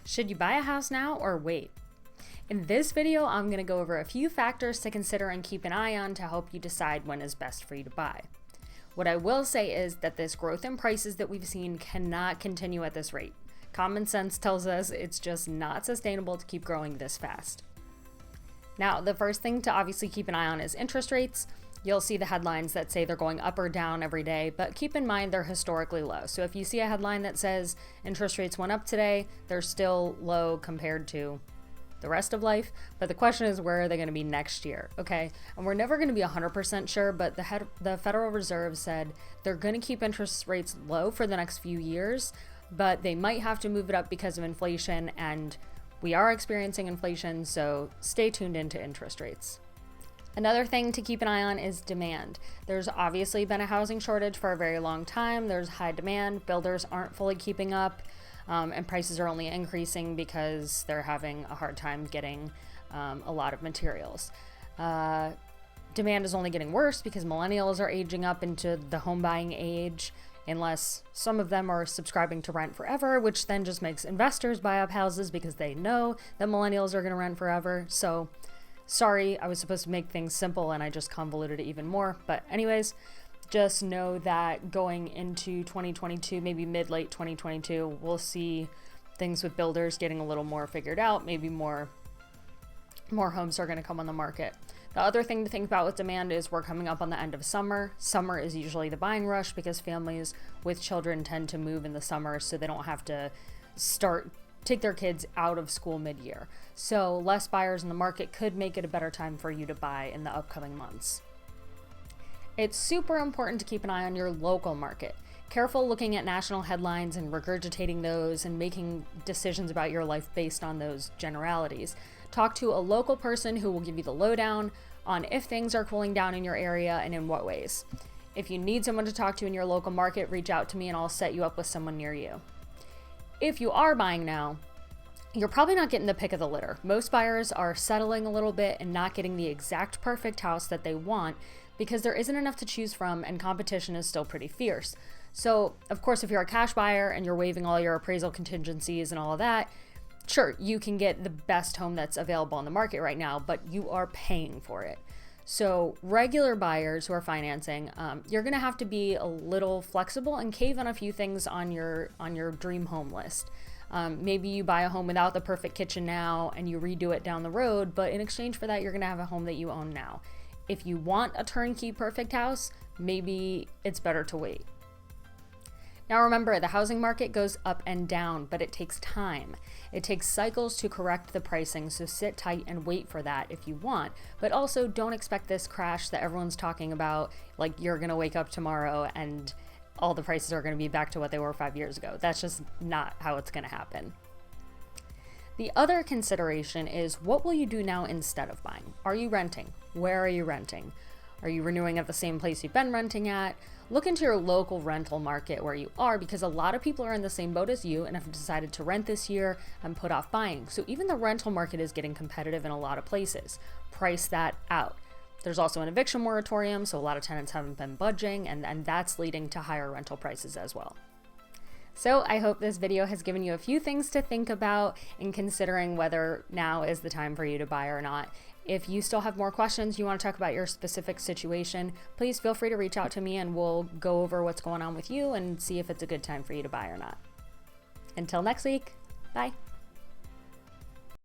Should you buy a house now or wait? In this video, I'm going to go over a few factors to consider and keep an eye on to help you decide when is best for you to buy. What I will say is that this growth in prices that we've seen cannot continue at this rate. Common sense tells us it's just not sustainable to keep growing this fast. Now, the first thing to obviously keep an eye on is interest rates. You'll see the headlines that say they're going up or down every day, but keep in mind they're historically low. So if you see a headline that says interest rates went up today, they're still low compared to the rest of life. But the question is, where are they going to be next year? Okay. And we're never going to be 100% sure, but the Federal Reserve said they're going to keep interest rates low for the next few years, but they might have to move it up because of inflation, and we are experiencing inflation. So stay tuned into interest rates. Another thing to keep an eye on is demand. There's obviously been a housing shortage for a very long time. There's high demand. Builders aren't fully keeping up, and prices are only increasing because they're having a hard time getting a lot of materials. Demand is only getting worse because millennials are aging up into the home buying age, unless some of them are subscribing to rent forever, which then just makes investors buy up houses because they know that millennials are going to rent forever. So sorry, I was supposed to make things simple and I just convoluted it even more. But anyways, just know that going into 2022, maybe mid-late 2022, we'll see things with builders getting a little more figured out. Maybe more homes are going to come on the market. The other thing to think about with demand is we're coming up on the end of summer. Summer is usually the buying rush because families with children tend to move in the summer, so they don't have to take their kids out of school mid-year. So less buyers in the market could make it a better time for you to buy in the upcoming months. It's super important to keep an eye on your local market. Careful looking at national headlines and regurgitating those and making decisions about your life based on those generalities. Talk to a local person who will give you the lowdown on if things are cooling down in your area and in what ways. If you need someone to talk to in your local market, reach out to me and I'll set you up with someone near you. If you are buying now, you're probably not getting the pick of the litter. Most buyers are settling a little bit and not getting the exact perfect house that they want because there isn't enough to choose from and competition is still pretty fierce. So, of course, if you're a cash buyer and you're waiving all your appraisal contingencies and all of that, sure, you can get the best home that's available on the market right now, but you are paying for it. So regular buyers who are financing, you're going to have to be a little flexible and cave on a few things on your dream home list. Maybe you buy a home without the perfect kitchen now and you redo it down the road, but in exchange for that, you're going to have a home that you own now. If you want a turnkey perfect house, maybe it's better to wait. Now remember, the housing market goes up and down, but it takes time. It takes cycles to correct the pricing, so sit tight and wait for that if you want. But also don't expect this crash that everyone's talking about, like you're gonna wake up tomorrow and all the prices are gonna be back to what they were 5 years ago. That's just not how it's gonna happen. The other consideration is, what will you do now instead of buying? Are you renting? Where are you renting? Are you renewing at the same place you've been renting at? Look into your local rental market where you are, because a lot of people are in the same boat as you and have decided to rent this year and put off buying. So even the rental market is getting competitive in a lot of places. Price that out. There's also an eviction moratorium, so a lot of tenants haven't been budging, and that's leading to higher rental prices as well. So I hope this video has given you a few things to think about in considering whether now is the time for you to buy or not. If you still have more questions, you want to talk about your specific situation, please feel free to reach out to me and we'll go over what's going on with you and see if it's a good time for you to buy or not. Until next week, bye.